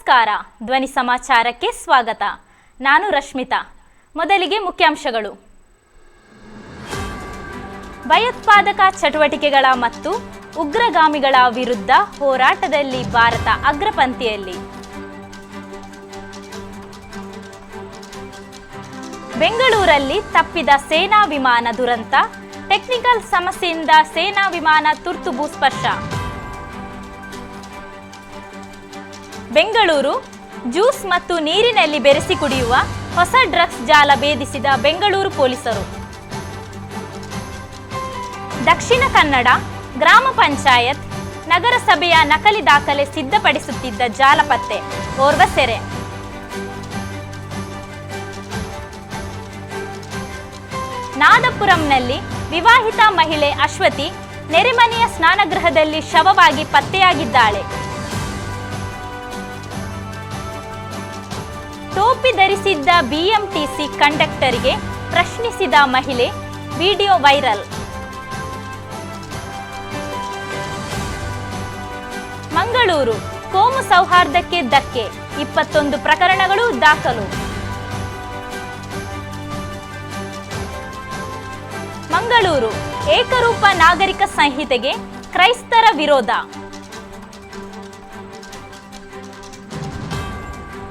ನಮಸ್ಕಾರ. ಧ್ವನಿ ಸಮಾಚಾರಕ್ಕೆ ಸ್ವಾಗತ. ನಾನು ರಶ್ಮಿತಾ. ಮೊದಲಿಗೆ ಮುಖ್ಯಾಂಶಗಳು. ಭಯೋತ್ಪಾದಕ ಚಟುವಟಿಕೆಗಳ ಮತ್ತು ಉಗ್ರಗಾಮಿಗಳ ವಿರುದ್ಧ ಹೋರಾಟದಲ್ಲಿ ಭಾರತ ಅಗ್ರಪಂಕ್ತಿಯಲ್ಲಿ. ಬೆಂಗಳೂರಲ್ಲಿ ತಪ್ಪಿದ ಸೇನಾ ವಿಮಾನ ದುರಂತ. ಟೆಕ್ನಿಕಲ್ ಸಮಸ್ಯೆಯಿಂದ ಸೇನಾ ವಿಮಾನ ತುರ್ತು ಭೂಸ್ಪರ್ಶ. ಬೆಂಗಳೂರು ಜ್ಯೂಸ್ ಮತ್ತು ನೀರಿನಲ್ಲಿ ಬೆರೆಸಿ ಕುಡಿಯುವ ಹೊಸ ಡ್ರಗ್ಸ್ ಜಾಲ ಭೇದಿಸಿದ ಬೆಂಗಳೂರು ಪೊಲೀಸರು. ದಕ್ಷಿಣ ಕನ್ನಡ ಗ್ರಾಮ ಪಂಚಾಯತ್ ನಗರಸಭೆಯ ನಕಲಿ ದಾಖಲೆ ಸಿದ್ಧಪಡಿಸುತ್ತಿದ್ದ ಜಾಲ ಪತ್ತೆ. ಓರ್ವ ಸೆರೆ. ನಾದಪುರಂನಲ್ಲಿ ವಿವಾಹಿತ ಮಹಿಳೆ ಅಶ್ವತಿ ನೆರೆಮನೆಯ ಸ್ನಾನಗೃಹದಲ್ಲಿ ಶವವಾಗಿ ಪತ್ತೆಯಾಗಿದ್ದಾಳೆ. ಟೋಪಿ ಧರಿಸಿದ್ದ ಬಿಎಂಟಿಸಿ ಕಂಡಕ್ಟರ್ಗೆ ಪ್ರಶ್ನಿಸಿದ ಮಹಿಳೆ, ವಿಡಿಯೋ ವೈರಲ್. ಮಂಗಳೂರು ಕೋಮು ಸೌಹಾರ್ದಕ್ಕೆ ಧಕ್ಕೆ. 21 ಪ್ರಕರಣಗಳು ದಾಖಲು. ಮಂಗಳೂರು ಏಕರೂಪ ನಾಗರಿಕ ಸಂಹಿತೆಗೆ ಕ್ರೈಸ್ತರ ವಿರೋಧ.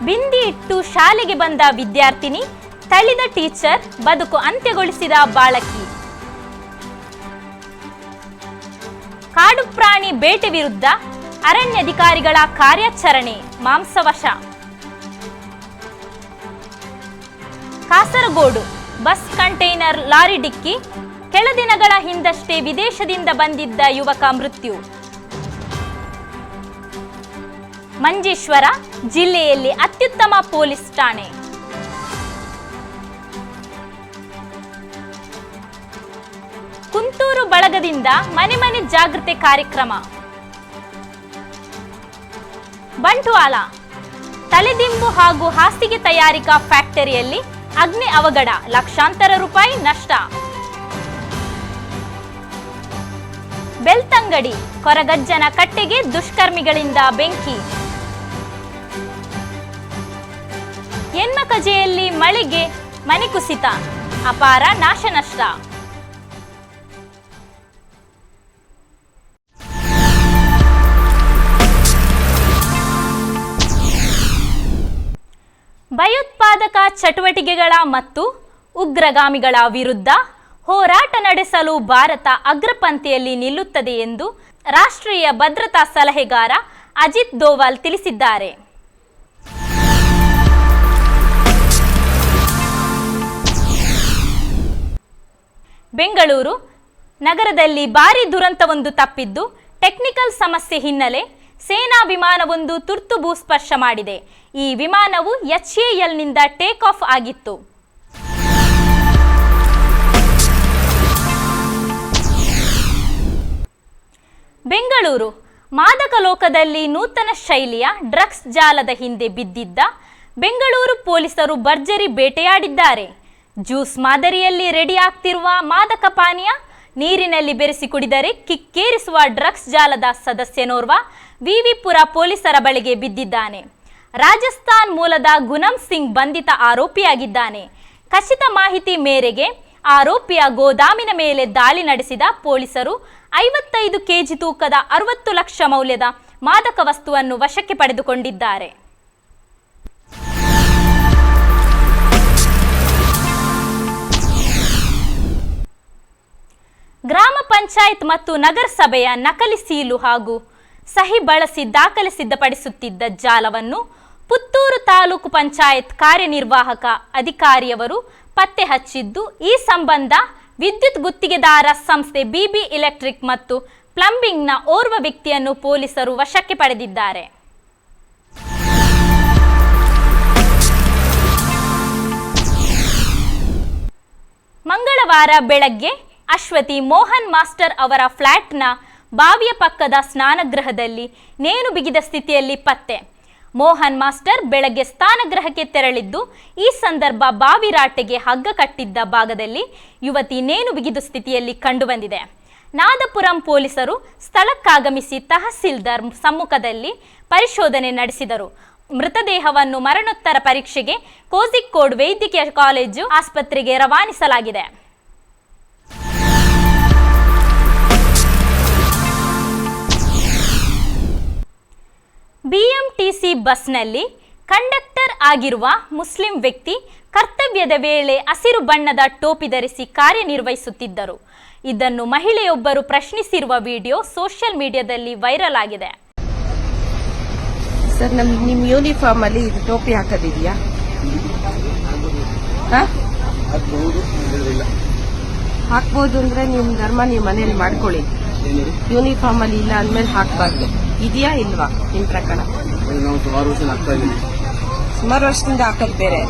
ಬಿಂದಿ ಇಟ್ಟು ಶಾಲೆಗೆ ಬಂದ ವಿದ್ಯಾರ್ಥಿನಿ ತಳ್ಳಿದ ಟೀಚರ್, ಬದುಕು ಅಂತ್ಯಗೊಳಿಸಿದ ಬಾಲಕಿ. ಕಾಡು ಪ್ರಾಣಿ ಬೇಟೆ ವಿರುದ್ಧ ಅರಣ್ಯಾಧಿಕಾರಿಗಳ ಕಾರ್ಯಾಚರಣೆ. ಮಾಂಸವಶ. ಕಾಸರಗೋಡು ಬಸ್ ಕಂಟೈನರ್ ಲಾರಿ ಡಿಕ್ಕಿ. ಕೆಲ ದಿನಗಳ ಹಿಂದಷ್ಟೇ ವಿದೇಶದಿಂದ ಬಂದಿದ್ದ ಯುವಕ ಮೃತ್ಯು. ಮಂಜೇಶ್ವರ ಜಿಲ್ಲೆಯಲ್ಲಿ ಅತ್ಯುತ್ತಮ ಪೊಲೀಸ್ ಠಾಣೆ. ಕುಂತೂರು ಬಳಗದಿಂದ ಮನೆ ಮನೆ ಜಾಗೃತಿ ಕಾರ್ಯಕ್ರಮ. ಬಂಟ್ವಾಳ ತಲೆದಿಂಬು ಹಾಗೂ ಹಾಸಿಗೆ ತಯಾರಿಕಾ ಫ್ಯಾಕ್ಟರಿಯಲ್ಲಿ ಅಗ್ನಿ ಅವಘಡ, ಲಕ್ಷಾಂತರ ರೂಪಾಯಿ ನಷ್ಟ. ಬೆಳ್ತಂಗಡಿ ಕೊರಗಜ್ಜನ ಕಟ್ಟೆಗೆ ದುಷ್ಕರ್ಮಿಗಳಿಂದ ಬೆಂಕಿ. ಯನ್ಮಕಜೆಯಲ್ಲಿ ಮಳೆಗೆ ಮನೆ ಕುಸಿತ, ಅಪಾರ ನಾಶನಷ್ಟ. ಭಯೋತ್ಪಾದಕ ಚಟುವಟಿಕೆಗಳ ಮತ್ತು ಉಗ್ರಗಾಮಿಗಳ ವಿರುದ್ಧ ಹೋರಾಟ ನಡೆಸಲು ಭಾರತ ಅಗ್ರಪಂಕ್ತಿಯಲ್ಲಿ ನಿಲ್ಲುತ್ತದೆ ಎಂದು ರಾಷ್ಟ್ರೀಯ ಭದ್ರತಾ ಸಲಹೆಗಾರ ಅಜಿತ್ ದೋವಲ್ ತಿಳಿಸಿದ್ದಾರೆ. ಬೆಂಗಳೂರು ನಗರದಲ್ಲಿ ಭಾರೀ ದುರಂತವೊಂದು ತಪ್ಪಿದ್ದು, ಟೆಕ್ನಿಕಲ್ ಸಮಸ್ಯೆ ಹಿನ್ನೆಲೆ ಸೇನಾ ವಿಮಾನವೊಂದು ತುರ್ತು ಭೂಸ್ಪರ್ಶ ಮಾಡಿದೆ. ಈ ವಿಮಾನವು HALನಿಂದ ಟೇಕ್ ಆಫ್ ಆಗಿತ್ತು. ಬೆಂಗಳೂರು ಮಾದಕ ಲೋಕದಲ್ಲಿ ನೂತನ ಶೈಲಿಯ ಡ್ರಗ್ಸ್ ಜಾಲದ ಹಿಂದೆ ಬಿದ್ದಿದ್ದ ಬೆಂಗಳೂರು ಪೊಲೀಸರು ಭರ್ಜರಿ ಬೇಟೆಯಾಡಿದ್ದಾರೆ. ಜ್ಯೂಸ್ ಮಾದರಿಯಲ್ಲಿ ರೆಡಿ ಆಗ್ತಿರುವ ಮಾದಕ ಪಾನೀಯ ನೀರಿನಲ್ಲಿ ಬೆರೆಸಿ ಕುಡಿದರೆ ಕಿಕ್ಕೇರಿಸುವ ಡ್ರಗ್ಸ್ ಜಾಲದ ಸದಸ್ಯನೋರ್ವ ವಿವಿಪುರ ಪೊಲೀಸರ ಬಳಿಗೆ ಬಿದ್ದಿದ್ದಾನೆ. ರಾಜಸ್ಥಾನ್ ಮೂಲದ ಗುನಂ ಸಿಂಗ್ ಬಂಧಿತ ಆರೋಪಿಯಾಗಿದ್ದಾನೆ. ಖಚಿತ ಮಾಹಿತಿ ಮೇರೆಗೆ ಆರೋಪಿಯ ಗೋದಾಮಿನ ಮೇಲೆ ದಾಳಿ ನಡೆಸಿದ ಪೊಲೀಸರು 55 kg ತೂಕದ 60 ಲಕ್ಷ ಮೌಲ್ಯದ ಮಾದಕ ವಸ್ತುವನ್ನು ವಶಕ್ಕೆ ಪಡೆದುಕೊಂಡಿದ್ದಾರೆ. ಗ್ರಾಮ ಪಂಚಾಯತ್ ಮತ್ತು ನಗರಸಭೆಯ ನಕಲಿ ಸೀಲು ಹಾಗೂ ಸಹಿ ಬಳಸಿ ದಾಖಲೆ ಸಿದ್ಧಪಡಿಸುತ್ತಿದ್ದ ಜಾಲವನ್ನು ಪುತ್ತೂರು ತಾಲೂಕು ಪಂಚಾಯತ್ ಕಾರ್ಯನಿರ್ವಾಹಕ ಅಧಿಕಾರಿಯವರು ಪತ್ತೆ ಹಚ್ಚಿದ್ದು, ಈ ಸಂಬಂಧ ವಿದ್ಯುತ್ ಗುತ್ತಿಗೆದಾರ ಸಂಸ್ಥೆ BB ಎಲೆಕ್ಟ್ರಿಕ್ ಮತ್ತು ಪ್ಲಂಬಿಂಗ್ನ ಓರ್ವ ವ್ಯಕ್ತಿಯನ್ನು ಪೊಲೀಸರು ವಶಕ್ಕೆ ಪಡೆದಿದ್ದಾರೆ. ಮಂಗಳವಾರ ಬೆಳಗ್ಗೆ ಅಶ್ವತಿ ಮೋಹನ್ ಮಾಸ್ಟರ್ ಅವರ ಫ್ಲಾಟ್ನ ಬಾವಿಯ ಪಕ್ಕದ ಸ್ನಾನಗೃಹದಲ್ಲಿ ನೇಣು ಬಿಗಿದ ಸ್ಥಿತಿಯಲ್ಲಿ ಪತ್ತೆ. ಮೋಹನ್ ಮಾಸ್ಟರ್ ಬೆಳಗ್ಗೆ ಸ್ನಾನಗೃಹಕ್ಕೆ ತೆರಳಿದ್ದು, ಈ ಸಂದರ್ಭ ಬಾವಿ ರಾಟೆಗೆ ಹಗ್ಗ ಕಟ್ಟಿದ್ದ ಭಾಗದಲ್ಲಿ ಯುವತಿ ನೇಣು ಬಿಗಿದ ಸ್ಥಿತಿಯಲ್ಲಿ ಕಂಡುಬಂದಿದೆ. ನಾದಪುರಂ ಪೊಲೀಸರು ಸ್ಥಳಕ್ಕಾಗಮಿಸಿ ತಹಸೀಲ್ದಾರ್ ಸಮ್ಮುಖದಲ್ಲಿ ಪರಿಶೋಧನೆ ನಡೆಸಿದರು. ಮೃತದೇಹವನ್ನು ಮರಣೋತ್ತರ ಪರೀಕ್ಷೆಗೆ ಕೋಝಿಕೋಡ್ ವೈದ್ಯಕೀಯ ಕಾಲೇಜು ಆಸ್ಪತ್ರೆಗೆ ರವಾನಿಸಲಾಗಿದೆ. ಬಿಎಂಟಿಸಿ ಬಸ್ನಲ್ಲಿ ಕಂಡಕ್ಟರ್ ಆಗಿರುವ ಮುಸ್ಲಿಂ ವ್ಯಕ್ತಿ ಕರ್ತವ್ಯದ ವೇಳೆ ಹಸಿರು ಬಣ್ಣದ ಟೋಪಿ ಧರಿಸಿ ಕಾರ್ಯನಿರ್ವಹಿಸುತ್ತಿದ್ದರು. ಇದನ್ನು ಮಹಿಳೆಯೊಬ್ಬರು ಪ್ರಶ್ನಿಸಿರುವ ವಿಡಿಯೋ ಸೋಷಿಯಲ್ ಮೀಡಿಯಾದಲ್ಲಿ ವೈರಲ್ ಆಗಿದೆ. ಸರ್, ನಿಮ್ಮ ಯೂನಿಫಾರ್ಮ್ ಅಲ್ಲಿ ಇದು ಟೋಪಿ ಹಾಕೋದಿದೆಯಾ? ಹಾಕ್ಬೋದು ಅಂದ್ರೆ ನಿಮ್ ಧರ್ಮ ನೀವು ಮನೇಲಿ ಮಾಡ್ಕೊಳ್ಳಿ. ಯೂನಿಫಾರ್ಮ್ ಅಲ್ಲಿ ಇಲ್ಲ ಅಂದ್ಮೇಲೆ ಹಾಕ್ಬಾರ್ದು. ಇದೆಯಾ ಇಲ್ವಾ ನಿಮ್ ಪ್ರಕಾರ? ಸುಮಾರು ವರ್ಷದಿಂದ ಹಾಕೋದು ಬೇರೆ.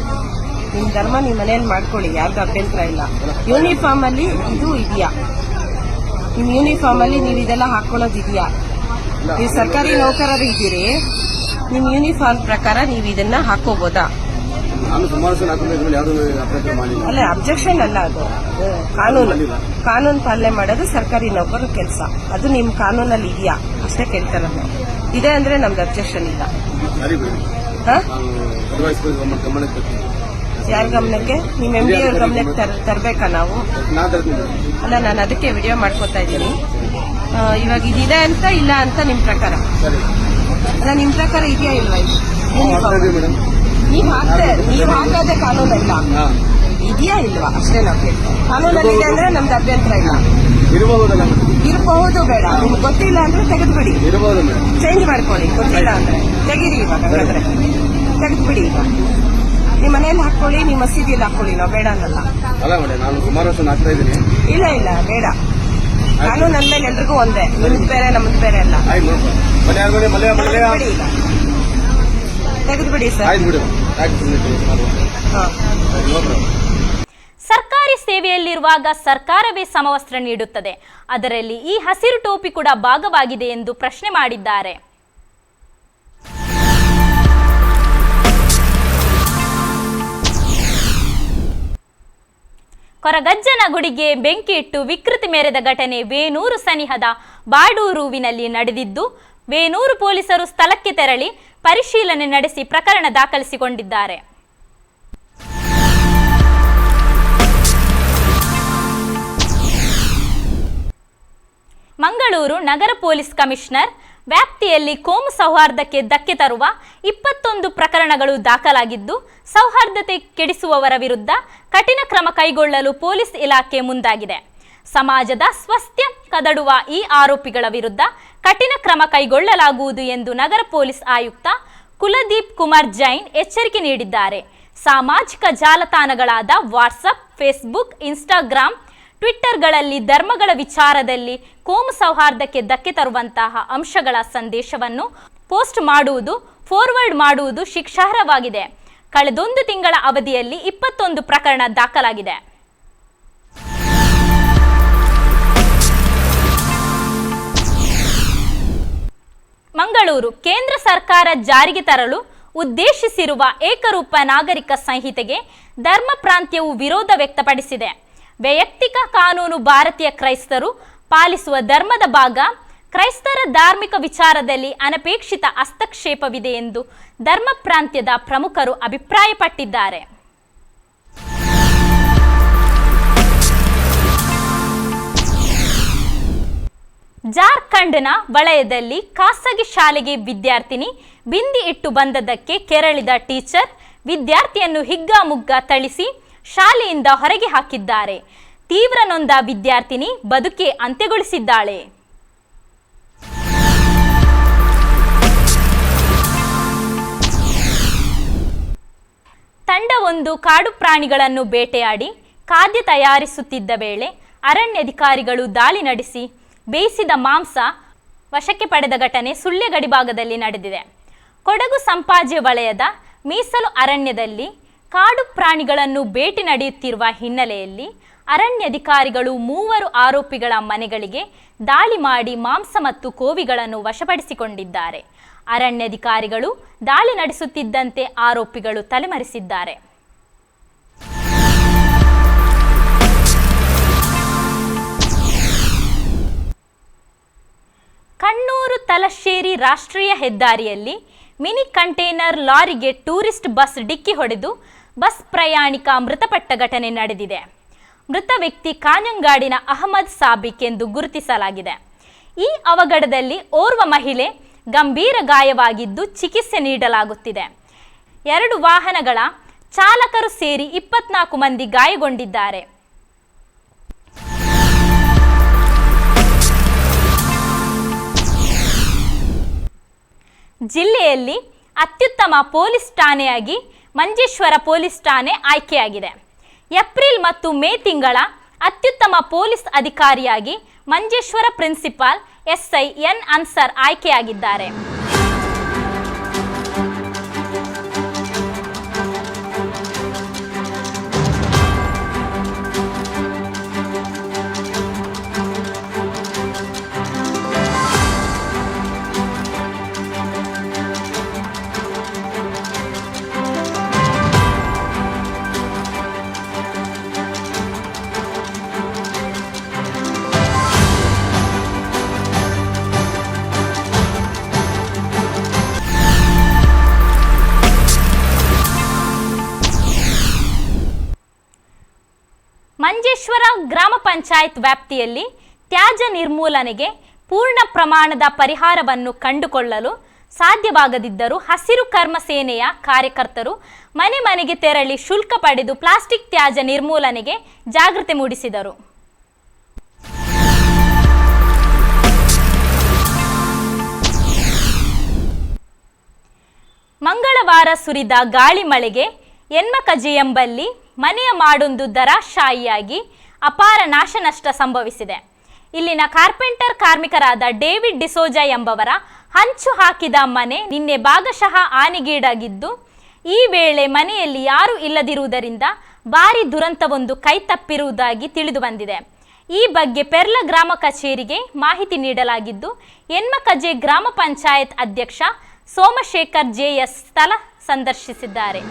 ನಿಮ್ ಧರ್ಮ ನಿಮ್ ಮನೇಲಿ ಮಾಡ್ಕೊಳ್ಳಿ, ಯಾರ್ದು ಅಭ್ಯಂತರ ಇಲ್ಲ. ಯೂನಿಫಾರ್ಮ್ ಅಲ್ಲಿ ಇದು ಇದೆಯಾ? ನಿಮ್ ಯೂನಿಫಾರ್ಮ್ ಅಲ್ಲಿ ನೀವು ಇದೆಲ್ಲ ಹಾಕೊಳ್ಳೋದಿದೆಯಾ? ನೀವು ಸರ್ಕಾರಿ ನೌಕರರು ಇದ್ದೀರಿ, ನಿಮ್ ಯೂನಿಫಾರ್ಮ್ ಪ್ರಕಾರ ನೀವು ಇದನ್ನ ಹಾಕೋಬಹುದಾ? ಅಲ್ಲ, ಅಬ್ಜೆಕ್ಷನ್ ಅಲ್ಲ, ಅದು ಕಾನೂನು ಪಾಲನೆ ಮಾಡೋದು ಸರ್ಕಾರಿ ನೌಕರರ ಕೆಲಸ. ಅದು ನಿಮ್ ಕಾನೂನಲ್ಲಿ ಇದೆಯಾ ಅಷ್ಟೇ ಕೇಳ್ತಾರಲ್ಲ. ಇದೆ ಅಂದ್ರೆ ನಮ್ದು ಅಬ್ಜೆಕ್ಷನ್ ಇಲ್ಲ. ಯಾರ ಗಮನಕ್ಕೆ? ನಿಮ್ MD ಅವ್ರ ಗಮನಕ್ಕೆ ತರಬೇಕಾ ನಾವು? ಅಲ್ಲ, ನಾನು ಅದಕ್ಕೆ ವಿಡಿಯೋ ಮಾಡ್ಕೊತಾ ಇದ್ದೀನಿ. ಇವಾಗ ಇದಿದೆ ಅಂತ ಇಲ್ಲ ಅಂತ ನಿಮ್ ಪ್ರಕಾರ? ಅಲ್ಲ, ನಿಮ್ ಪ್ರಕಾರ ಇದೆಯಾ ಇಲ್ವಾ? ನೀವ್ ಹಾಕೋದೇ ಕಾನೂನಲ್ಲ, ಇದೆಯಾ ಇಲ್ವಾ ಅಷ್ಟೇ ನಾವು ಕೇಳ್ತೀವಿ. ಕಾನೂನಲ್ಲಿ ಇದೆ ಅಂದ್ರೆ ನಮ್ದು ಅಭ್ಯಂತರ ಇಲ್ಲ. ಇರಬಹುದು, ಬೇಡ ನಿಮ್ಗೆ ಗೊತ್ತಿಲ್ಲ ಅಂದ್ರೆ ತೆಗೆದ್ಬಿಡಿ, ಚೇಂಜ್ ಮಾಡ್ಕೊಳ್ಳಿ. ಗೊತ್ತಿಲ್ಲ ಅಂದ್ರೆ ತೆಗೀರಿ. ಇವಾಗ ಹಾಗಾದ್ರೆ ತೆಗೆದ್ಬಿಡಿ. ಈಗ ನಿಮ್ ಮನೇಲಿ ಹಾಕೊಳ್ಳಿ, ನಿಮ್ ಮಸೀದಿಯಲ್ಲಿ ಹಾಕೊಳ್ಳಿ, ನಾವು ಬೇಡ ಅನ್ನಲ್ಲ. ಇಲ್ಲ ಇಲ್ಲ, ಬೇಡ. ಕಾನೂನು ಅಂದ್ಮೇಲೆ ಎಲ್ರಿಗೂ ಒಂದೇ, ನಿಮ್ದು ಬೇರೆ ನಮ್ದು ಬೇರೆ ಅಲ್ಲ. ತೆಗೆದ್ಬಿಡಿ, ಈಗ ತೆಗೆದ್ಬಿಡಿ ಸರ್. ಸರ್ಕಾರಿ ಸೇವೆಯಲ್ಲಿರುವಾಗ ಸರ್ಕಾರವೇ ಸಮವಸ್ತ್ರ ನೀಡುತ್ತದೆ, ಅದರಲ್ಲಿ ಈ ಹಸಿರು ಟೋಪಿ ಕೂಡ ಭಾಗವಾಗಿದೆ ಎಂದು ಪ್ರಶ್ನೆ ಮಾಡಿದ್ದಾರೆ. ಕೊರಗಜ್ಜನಗುಡಿಗೆ ಬೆಂಕಿ ಇಟ್ಟು ವಿಕೃತಿ ಮೆರೆದ ಘಟನೆ ವೇಣೂರು ಸನಿಹದ ಬಾಡೂರುವಿನಲ್ಲಿ ನಡೆದಿದ್ದು, ವೇಣೂರು ಪೊಲೀಸರು ಸ್ಥಳಕ್ಕೆ ತೆರಳಿ ಪರಿಶೀಲನೆ ನಡೆಸಿ ಪ್ರಕರಣ ದಾಖಲಿಸಿಕೊಂಡಿದ್ದಾರೆ. ಮಂಗಳೂರು ನಗರ ಪೊಲೀಸ್ ಕಮಿಷನರ್ ವ್ಯಾಪ್ತಿಯಲ್ಲಿ ಕೋಮು ಸೌಹಾರ್ದಕ್ಕೆ ಧಕ್ಕೆ ತರುವ 21 ಪ್ರಕರಣಗಳು ದಾಖಲಾಗಿದ್ದು, ಸೌಹಾರ್ದತೆ ಕೆಡಿಸುವವರ ವಿರುದ್ಧ ಕಠಿಣ ಕ್ರಮ ಕೈಗೊಳ್ಳಲು ಪೊಲೀಸ್ ಇಲಾಖೆ ಮುಂದಾಗಿದೆ. ಸಮಾಜದ ಸ್ವಾಸ್ಥ್ಯ ಕದಡುವ ಈ ಆರೋಪಿಗಳ ವಿರುದ್ಧ ಕಠಿಣ ಕ್ರಮ ಕೈಗೊಳ್ಳಲಾಗುವುದು ಎಂದು ನಗರ ಪೊಲೀಸ್ ಆಯುಕ್ತ ಕುಲದೀಪ್ ಕುಮಾರ್ ಜೈನ್ ಎಚ್ಚರಿಕೆ ನೀಡಿದ್ದಾರೆ. ಸಾಮಾಜಿಕ ಜಾಲತಾಣಗಳಾದ ವಾಟ್ಸಪ್, ಫೇಸ್ಬುಕ್, ಇನ್ಸ್ಟಾಗ್ರಾಮ್, ಟ್ವಿಟ್ಟರ್ಗಳಲ್ಲಿ ಧರ್ಮಗಳ ವಿಚಾರದಲ್ಲಿ ಕೋಮು ಸೌಹಾರ್ದಕ್ಕೆ ಧಕ್ಕೆ ತರುವಂತಹ ಅಂಶಗಳ ಸಂದೇಶವನ್ನು ಪೋಸ್ಟ್ ಮಾಡುವುದು, ಫಾರ್ವರ್ಡ್ ಮಾಡುವುದು ಶಿಕ್ಷಾರ್ಹವಾಗಿದೆ. ಕಳೆದೊಂದು ತಿಂಗಳ ಅವಧಿಯಲ್ಲಿ 21 ಪ್ರಕರಣ ದಾಖಲಾಗಿದೆ. ಮಂಗಳೂರು ಕೇಂದ್ರ ಸರ್ಕಾರ ಜಾರಿಗೆ ತರಲು ಉದ್ದೇಶಿಸಿರುವ ಏಕರೂಪ ನಾಗರಿಕ ಸಂಹಿತೆಗೆ ಧರ್ಮ ಪ್ರಾಂತ್ಯವು ವಿರೋಧ ವ್ಯಕ್ತಪಡಿಸಿದೆ. ವೈಯಕ್ತಿಕ ಕಾನೂನು ಭಾರತೀಯ ಕ್ರೈಸ್ತರು ಪಾಲಿಸುವ ಧರ್ಮದ ಭಾಗ. ಕ್ರೈಸ್ತರ ಧಾರ್ಮಿಕ ವಿಚಾರದಲ್ಲಿ ಅನಪೇಕ್ಷಿತ ಹಸ್ತಕ್ಷೇಪವಿದೆ ಎಂದು ಧರ್ಮ ಪ್ರಾಂತ್ಯದ ಪ್ರಮುಖರು ಅಭಿಪ್ರಾಯಪಟ್ಟಿದ್ದಾರೆ. ಜಾರ್ಖಂಡ್ನ ವಲಯದಲ್ಲಿ ಖಾಸಗಿ ಶಾಲೆಗೆ ವಿದ್ಯಾರ್ಥಿನಿ ಬಿಂದಿ ಇಟ್ಟು ಬಂದದ್ದಕ್ಕೆ ಕೆರಳಿದ ಟೀಚರ್ ವಿದ್ಯಾರ್ಥಿಯನ್ನು ಹಿಗ್ಗಾಮುಗ್ಗಾ ಥಳಿಸಿ ಶಾಲೆಯಿಂದ ಹೊರಗೆ ಹಾಕಿದ್ದಾರೆ. ತೀವ್ರ ನೊಂದ ವಿದ್ಯಾರ್ಥಿನಿ ಬದುಕೆ ಅಂತ್ಯಗೊಳಿಸಿದ್ದಾಳೆ. ತಂಡವೊಂದು ಕಾಡು ಪ್ರಾಣಿಗಳನ್ನು ಬೇಟೆಯಾಡಿ ಖಾದ್ಯ ತಯಾರಿಸುತ್ತಿದ್ದ ವೇಳೆ ಅರಣ್ಯಾಧಿಕಾರಿಗಳು ದಾಳಿ ನಡೆಸಿ ಬೇಯಿಸಿದ ಮಾಂಸ ವಶಕ್ಕೆ ಪಡೆದ ಘಟನೆ ಸುಳ್ಯ ಗಡಿಭಾಗದಲ್ಲಿ ನಡೆದಿದೆ. ಕೊಡಗು ಸಂಪಾಜೆ ವಲಯದ ಮೀಸಲು ಅರಣ್ಯದಲ್ಲಿ ಕಾಡು ಪ್ರಾಣಿಗಳನ್ನು ಭೇಟಿ ನಡೆಯುತ್ತಿರುವ ಹಿನ್ನೆಲೆಯಲ್ಲಿ ಅರಣ್ಯಾಧಿಕಾರಿಗಳು 3 ಆರೋಪಿಗಳ ಮನೆಗಳಿಗೆ ದಾಳಿ ಮಾಡಿ ಮಾಂಸ ಮತ್ತು ಕೋವಿಗಳನ್ನು ವಶಪಡಿಸಿಕೊಂಡಿದ್ದಾರೆ. ಅರಣ್ಯಾಧಿಕಾರಿಗಳು ದಾಳಿ ನಡೆಸುತ್ತಿದ್ದಂತೆ ಆರೋಪಿಗಳು ತಲೆಮರೆಸಿದ್ದಾರೆ. ಕಣ್ಣೂರು ತಲಶ್ಶೇರಿ ರಾಷ್ಟ್ರೀಯ ಹೆದ್ದಾರಿಯಲ್ಲಿ ಮಿನಿ ಕಂಟೈನರ್ ಲಾರಿಗೆ ಟೂರಿಸ್ಟ್ ಬಸ್ ಡಿಕ್ಕಿ ಹೊಡೆದು ಬಸ್ ಪ್ರಯಾಣಿಕ ಮೃತಪಟ್ಟ ಘಟನೆ ನಡೆದಿದೆ. ಮೃತ ವ್ಯಕ್ತಿ ಕಾಞಂಗಾಡಿನ ಅಹಮದ್ ಸಾಬಿಕ್ ಎಂದು ಗುರುತಿಸಲಾಗಿದೆ. ಈ ಅವಘಡದಲ್ಲಿ ಓರ್ವ ಮಹಿಳೆ ಗಂಭೀರ ಗಾಯವಾಗಿದ್ದು ಚಿಕಿತ್ಸೆ ನೀಡಲಾಗುತ್ತಿದೆ. 2 ವಾಹನಗಳ ಚಾಲಕರು ಸೇರಿ 24 ಮಂದಿ ಗಾಯಗೊಂಡಿದ್ದಾರೆ. ಜಿಲ್ಲೆಯಲ್ಲಿ ಅತ್ಯುತ್ತಮ ಪೊಲೀಸ್ ಠಾಣೆಯಾಗಿ ಮಂಜೇಶ್ವರ ಪೊಲೀಸ್ ಠಾಣೆ ಆಯ್ಕೆಯಾಗಿದೆ. ಏಪ್ರಿಲ್ ಮತ್ತು ಮೇ ತಿಂಗಳ ಅತ್ಯುತ್ತಮ ಪೊಲೀಸ್ ಅಧಿಕಾರಿಯಾಗಿ Manjeshwar principal SI N Ansar ಆಯ್ಕೆಯಾಗಿದ್ದಾರೆ. ಮಂಜೇಶ್ವರ ಗ್ರಾಮ ಪಂಚಾಯತ್ ವ್ಯಾಪ್ತಿಯಲ್ಲಿ ತ್ಯಾಜ್ಯ ನಿರ್ಮೂಲನೆಗೆ ಪೂರ್ಣ ಪ್ರಮಾಣದ ಪರಿಹಾರವನ್ನು ಕಂಡುಕೊಳ್ಳಲು ಸಾಧ್ಯವಾಗದಿದ್ದರೂ ಹಸಿರು ಕರ್ಮ ಸೇನೆಯ ಕಾರ್ಯಕರ್ತರು ಮನೆ ಮನೆಗೆ ತೆರಳಿ ಶುಲ್ಕ ಪಡೆದು ಪ್ಲಾಸ್ಟಿಕ್ ತ್ಯಾಜ್ಯ ನಿರ್ಮೂಲನೆಗೆ ಜಾಗೃತಿ ಮೂಡಿಸಿದರು. ಮಂಗಳವಾರ ಸುರಿದ ಗಾಳಿ ಮಳೆಗೆ ಎನ್ಮಕಜೆ ಎಂಬಲ್ಲಿ ಮನೆಯ ಮಾಡೊಂದು ಧರಾಶಾಯಿಯಾಗಿ ಅಪಾರ ನಾಶನಷ್ಟ ಸಂಭವಿಸಿದೆ. ಇಲ್ಲಿನ ಕಾರ್ಪೆಂಟರ್ ಕಾರ್ಮಿಕರಾದ ಡೇವಿಡ್ ಡಿಸೋಜಾ ಎಂಬವರ ಹಂಚು ಹಾಕಿದ ಮನೆ ನಿನ್ನೆ ಭಾಗಶಃ ಹಾನಿಗೀಡಾಗಿದ್ದು, ಈ ವೇಳೆ ಮನೆಯಲ್ಲಿ ಯಾರೂ ಇಲ್ಲದಿರುವುದರಿಂದ ಭಾರೀ ದುರಂತವೊಂದು ಕೈತಪ್ಪಿರುವುದಾಗಿ ತಿಳಿದು ಬಂದಿದೆ. ಈ ಬಗ್ಗೆ ಪೆರ್ಲ ಗ್ರಾಮ ಕಚೇರಿಗೆ ಮಾಹಿತಿ ನೀಡಲಾಗಿದ್ದು, ಎನ್ಮಕಜೆ ಗ್ರಾಮ ಪಂಚಾಯತ್ ಅಧ್ಯಕ್ಷ ಸೋಮಶೇಖರ್ ಜೆಎಸ್ ಸ್ಥಳ ಸಂದರ್ಶಿಸಿದ್ದಾರೆ.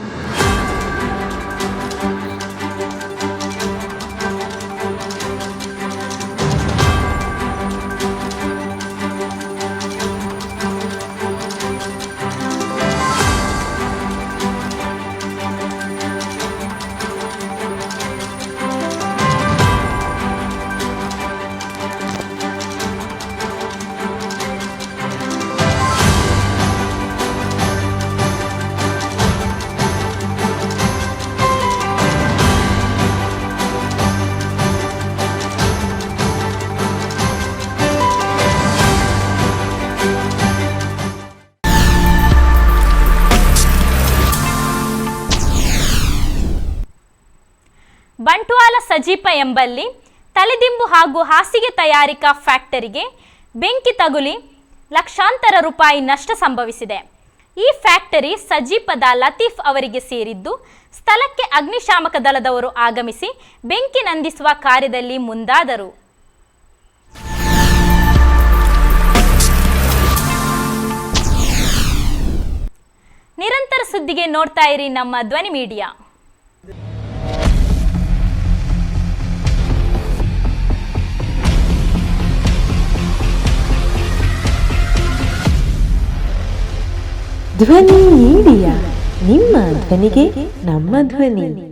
ಬಂಟ್ವಾಳ ಸಜೀಪ ಎಂಬಲ್ಲಿ ತಲೆದಿಂಬು ಹಾಗೂ ಹಾಸಿಗೆ ತಯಾರಿಕಾ ಫ್ಯಾಕ್ಟರಿಗೆ ಬೆಂಕಿ ತಗುಲಿ ಲಕ್ಷಾಂತರ ರೂಪಾಯಿ ನಷ್ಟ ಸಂಭವಿಸಿದೆ. ಈ ಫ್ಯಾಕ್ಟರಿ ಸಜೀಪದ ಲತೀಫ್ ಅವರಿಗೆ ಸೇರಿದ್ದು, ಸ್ಥಳಕ್ಕೆ ಅಗ್ನಿಶಾಮಕ ದಳದವರು ಆಗಮಿಸಿ ಬೆಂಕಿ ನಂದಿಸುವ ಕಾರ್ಯದಲ್ಲಿ ಮುಂದಾದರು. ನಿರಂತರ ಸುದ್ದಿಗೆ ನೋಡ್ತಾ ಇರಿ ನಮ್ಮ ಧ್ವನಿ ಮೀಡಿಯಾ. ಧ್ವನಿ ಮೀಡಿಯಾ, ನಿಮ್ಮ ಧ್ವನಿಗೆ ನಮ್ಮ ಧ್ವನಿ.